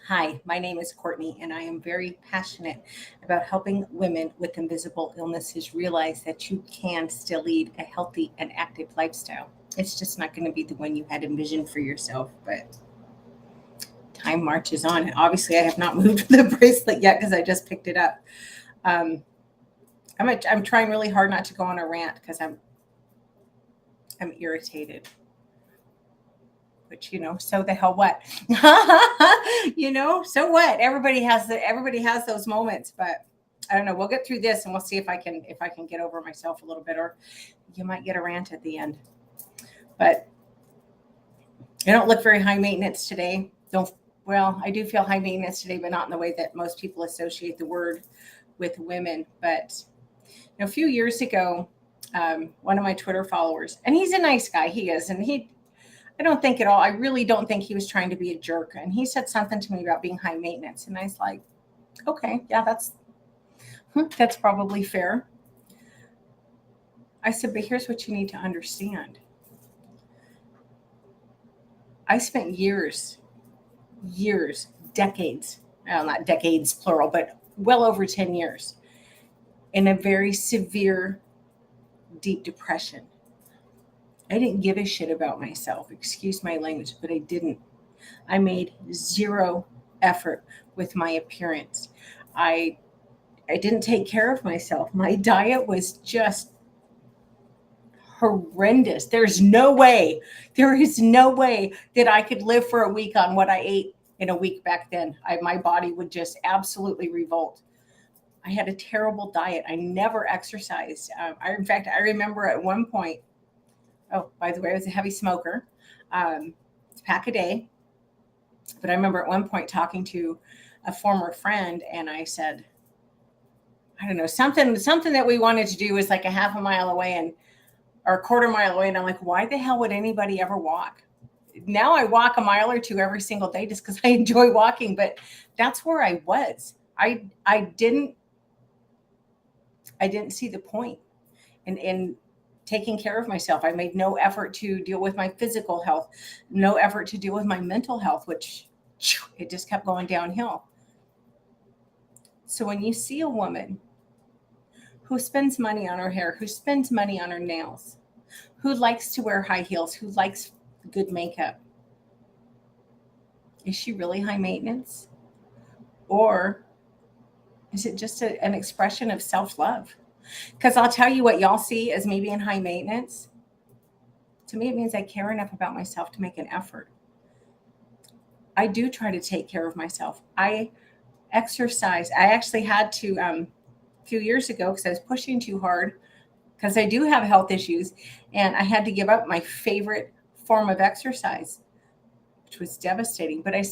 Hi, my name is Courtney, and I am very passionate about helping women with invisible illnesses realize that you can still lead a healthy and active lifestyle. It's just not going to be the one you had envisioned for yourself, but time marches on. And obviously, I have not moved the bracelet yet because I just picked it up. Um, I'm trying really hard not to go on a rant because I'm irritated. Which so the hell what? So what? Everybody has those moments, but I don't know. We'll get through this and we'll see if I can get over myself a little bit, or you might get a rant at the end. But I don't look very high maintenance today. Don't Well, I do feel high maintenance today, but not in the way that most people associate the word with women. But a few years ago, one of my Twitter followers, and he's a nice guy, he is, and I don't think at all. I really don't think he was trying to be a jerk. And he said something to me about being high maintenance, and I was like, okay, yeah, that's probably fair. I said, but here's what you need to understand. I spent years, decades, well, not decades plural, but well over 10 years in a very severe, deep depression. I didn't give a shit about myself. Excuse my language, but I didn't. I made zero effort with my appearance. I I didn't take care of myself. My diet was just horrendous. There is no way that I could live for a week on what I ate in a week back then. My body would just absolutely revolt. I had a terrible diet. I never exercised. In fact, I remember at one point, oh, by the way, I was a heavy smoker, pack a day. But I remember at one point talking to a former friend, and I said, I don't know, something that we wanted to do was like a half a mile away and or a quarter mile away. And I'm like, why the hell would anybody ever walk? Now I walk a mile or two every single day just because I enjoy walking. But that's where I was. I didn't see the point in taking care of myself. I made no effort to deal with my physical health, no effort to deal with my mental health, which it just kept going downhill. So when you see a woman who spends money on her hair, who spends money on her nails, who likes to wear high heels, who likes good makeup, is she really high maintenance? Or is it just an expression of self love? Because I'll tell you what y'all see as me being high maintenance. To me, it means I care enough about myself to make an effort. I do try to take care of myself. I exercise. I actually had to, a few years ago, because I was pushing too hard, because I do have health issues, and I had to give up my favorite form of exercise, which was devastating. But I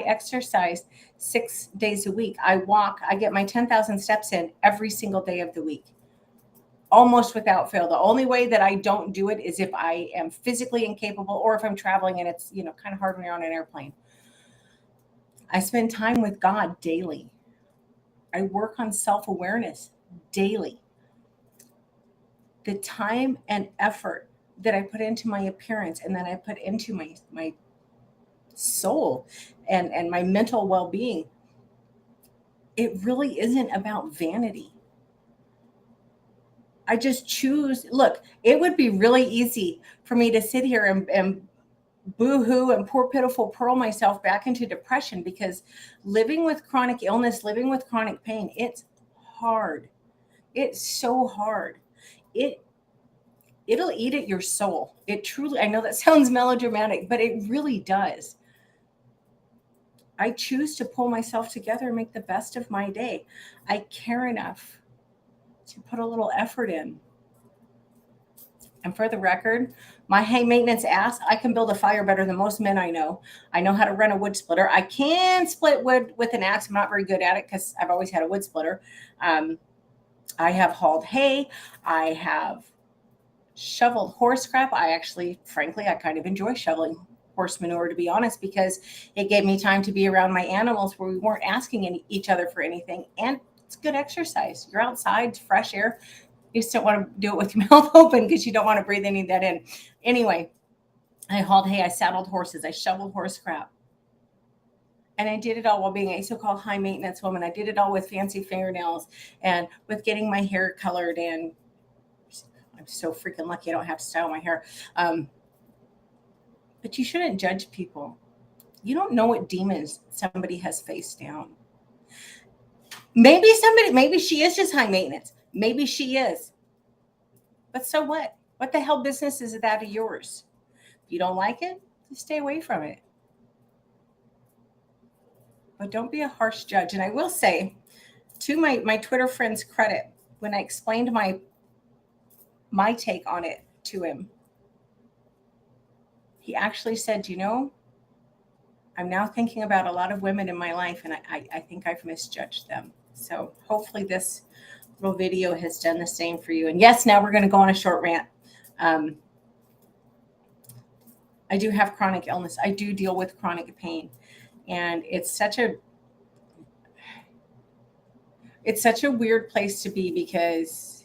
exercise 6 days a week. I walk. I get my 10,000 steps in every single day of the week, almost without fail. The only way that I don't do it is if I am physically incapable, or if I'm traveling and it's kind of hard when you're on an airplane. I spend time with God daily. I work on self awareness daily. The time and effort that I put into my appearance, and then I put into my soul and my mental well being, it really isn't about vanity. I just choose. Look, it would be really easy for me to sit here and boo hoo and poor pitiful pearl myself back into depression, because living with chronic illness, living with chronic pain, it's hard. It's so hard. It it'll eat at your soul. It truly, I know that sounds melodramatic, but it really does. I choose to pull myself together and make the best of my day. I care enough to put a little effort in. And for the record, my high maintenance ass, I can build a fire better than most men I know. I know how to run a wood splitter. I can split wood with an axe. I'm not very good at it because I've always had a wood splitter. Um, I have hauled hay. I have shoveled horse crap. I actually, frankly, I kind of enjoy shoveling horse manure, to be honest, because it gave me time to be around my animals where we weren't asking each other for anything. And it's good exercise. You're outside, it's fresh air. You just don't want to do it with your mouth open because you don't want to breathe any of that in. Anyway, I hauled hay, I saddled horses, I shoveled horse crap. And I did it all while being a so-called high maintenance woman. I did it all with fancy fingernails and with getting my hair colored. And I'm so freaking lucky I don't have to style my hair. But you shouldn't judge people. You don't know what demons somebody has faced down. Maybe she is just high maintenance. Maybe she is. But so what? What the hell business is that of yours? If you don't like it, just stay away from it. But don't be a harsh judge. And I will say, to my Twitter friend's credit, when I explained my take on it to him, he actually said, I'm now thinking about a lot of women in my life, and I think I've misjudged them. So hopefully this little video has done the same for you. And yes, now we're going to go on a short rant. I do have chronic illness. I do deal with chronic pain. And it's such a weird place to be, because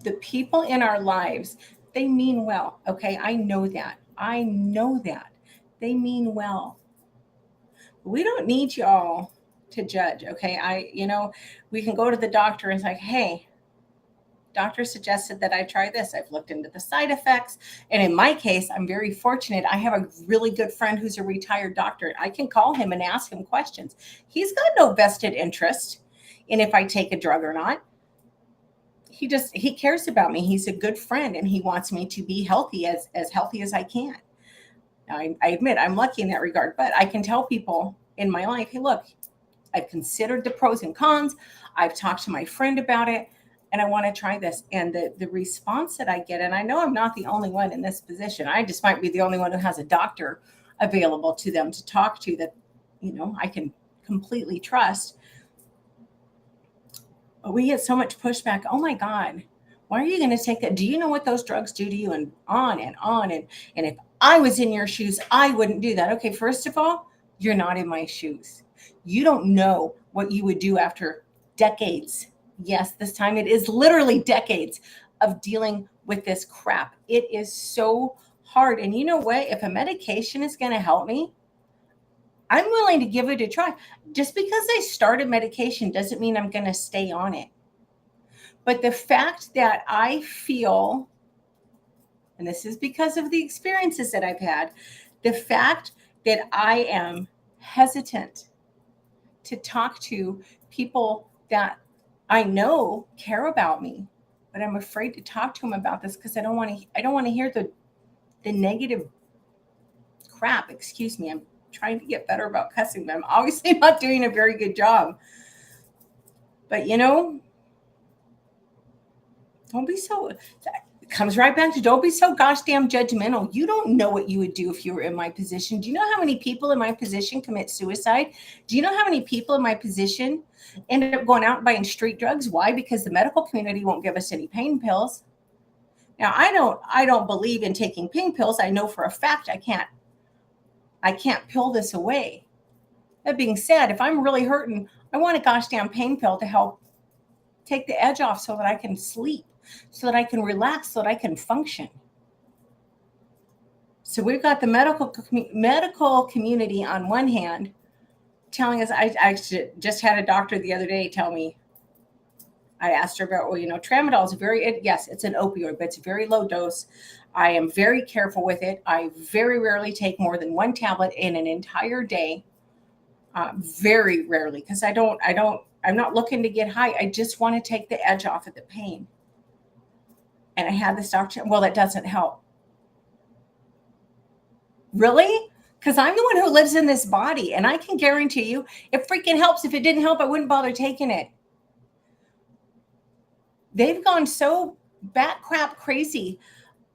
the people in our lives, they mean well. Okay. I know that. They mean well. We don't need y'all to judge. Okay. We can go to the doctor and it's like, hey, doctor suggested that I try this. I've looked into the side effects. And in my case, I'm very fortunate. I have a really good friend who's a retired doctor. I can call him and ask him questions. He's got no vested interest in if I take a drug or not. He cares about me. He's a good friend, and he wants me to be healthy, as healthy as I can. I admit I'm lucky in that regard, but I can tell people in my life, hey, look, I've considered the pros and cons. I've talked to my friend about it, and I want to try this. And the response that I get, and I know I'm not the only one in this position. I just might be the only one who has a doctor available to them to talk to that, I can completely trust. But we get so much pushback. Oh my God, why are you going to take that? Do you know what those drugs do to you? And on and on. And if I was in your shoes, I wouldn't do that. Okay, first of all, you're not in my shoes. You don't know what you would do after decades. Yes, this time it is literally decades of dealing with this crap. It is so hard. And you know what? If a medication is going to help me, I'm willing to give it a try. Just because I started medication doesn't mean I'm going to stay on it. But the fact that I feel, and this is because of the experiences that I've had, the fact that I am hesitant to talk to people that I know care about me, but I'm afraid to talk to them about this because I don't want to hear the negative crap. Excuse me. I'm trying to get better about cussing, but I'm obviously not doing a very good job. But don't be so, it comes right back to don't be so gosh damn judgmental. You don't know what you would do if you were in my position. Do you know how many people in my position commit suicide? Do you know how many people in my position end up going out and buying street drugs? Why? Because the medical community won't give us any pain pills. Now, I don't believe in taking pain pills. I know for a fact I can't pill this away. That being said, if I'm really hurting, I want a gosh damn pain pill to help take the edge off so that I can sleep, so that I can relax, so that I can function. So we've got the medical community on one hand telling us, I just had a doctor the other day tell me, I asked her about, tramadol is it's an opioid, but it's a very low dose. I am very careful with it. I very rarely take more than one tablet in an entire day. Very rarely, because I'm not looking to get high. I just want to take the edge off of the pain. And I had this doctor, well, that doesn't help. Really? Because I'm the one who lives in this body, and I can guarantee you it freaking helps. If it didn't help, I wouldn't bother taking it. They've gone so bat crap crazy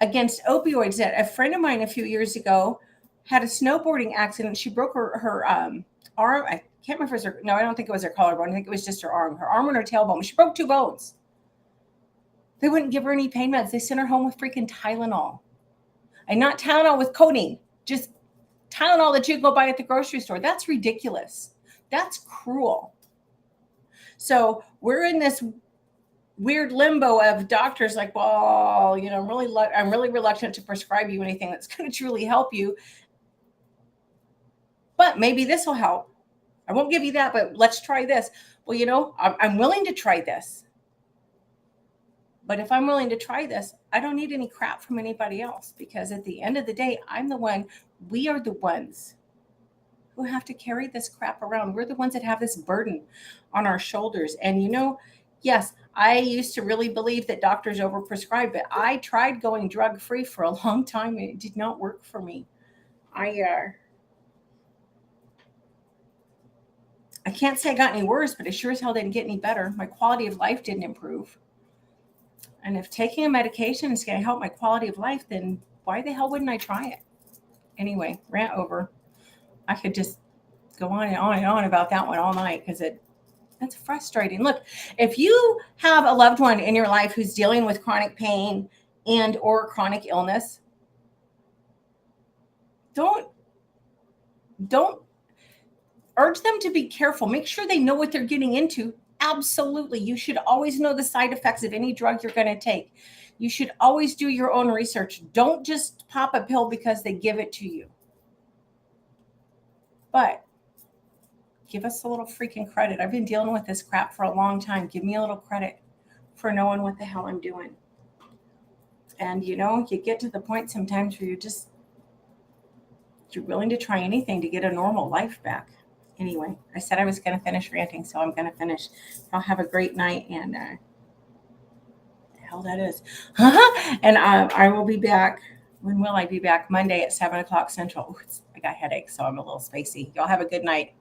against opioids that a friend of mine a few years ago had a snowboarding accident. She broke her arm. I can't remember if it was I don't think it was her collarbone. I think it was just her arm and her tailbone. She broke two bones. They wouldn't give her any pain meds. They sent her home with freaking Tylenol. And not Tylenol with codeine, just Tylenol that you go buy at the grocery store. That's ridiculous. That's cruel. So we're in this weird limbo of doctors like, well, I'm really reluctant to prescribe you anything that's going to truly help you. but maybe this will help. I won't give you that, but let's try this. Well, I'm willing to try this. But if I'm willing to try this, I don't need any crap from anybody else, because at the end of the day, we are the ones who have to carry this crap around. We're the ones that have this burden on our shoulders. And yes, I used to really believe that doctors overprescribe, but I tried going drug-free for a long time and it did not work for me. I can't say I got any worse, but it sure as hell didn't get any better. My quality of life didn't improve. And if taking a medication is going to help my quality of life, then why the hell wouldn't I try it? Anyway, rant over. I could just go on and on and on about that one all night, because that's frustrating. Look, if you have a loved one in your life who's dealing with chronic pain and or chronic illness, don't urge them to be careful. Make sure they know what they're getting into. Absolutely. You should always know the side effects of any drug you're going to take. You should always do your own research. Don't just pop a pill because they give it to you. But give us a little freaking credit. I've been dealing with this crap for a long time. Give me a little credit for knowing what the hell I'm doing. And you get to the point sometimes where you're willing to try anything to get a normal life back. Anyway, I said I was going to finish ranting, so I'm going to finish. I'll have a great night, and the hell that is. And I will be back. When will I be back? Monday at 7:00 Central. I got headaches, so I'm a little spacey. Y'all have a good night.